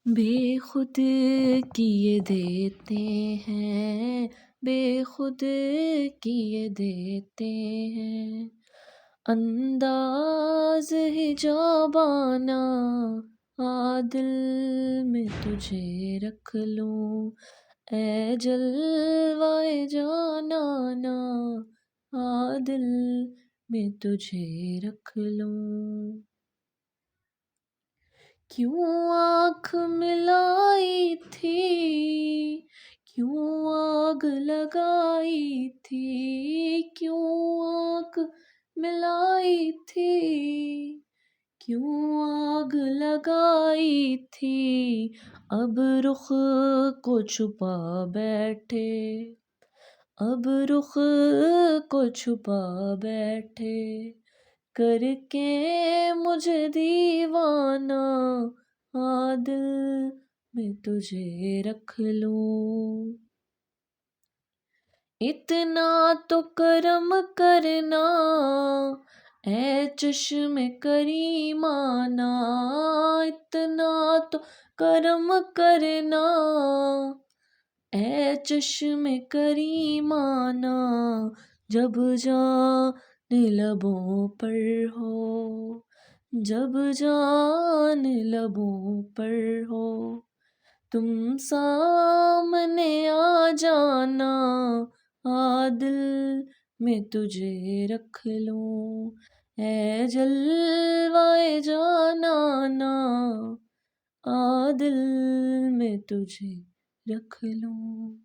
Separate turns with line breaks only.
बेखुद किए देते हैं, बेखुद किए देते हैं, अंदाज हिजाबाना आ दिल में तुझे रख लूं, ए जलवाए जानाना आ दिल में तुझे रख लूं। क्यों आँख मिलाई थी, क्यों आग लगाई थी, क्यों आँख मिलाई थी, क्यों आग लगाई थी, अब रुख को छुपा बैठे, अब रुख को छुपा बैठे, करके मुझे दीवाना आ दिल में तुझे रख लूं। इतना तो करम करना ऐ चश्मे करीमाना, इतना तो करम करना ऐ चश्मे करीमाना, जब जान लबों पर हो, जब जान लबों पर हो, तुम सामने आ जाना आ दिल में तुझे रख लूं, ऐ जलवाए जानाना आ दिल में तुझे रख लूं।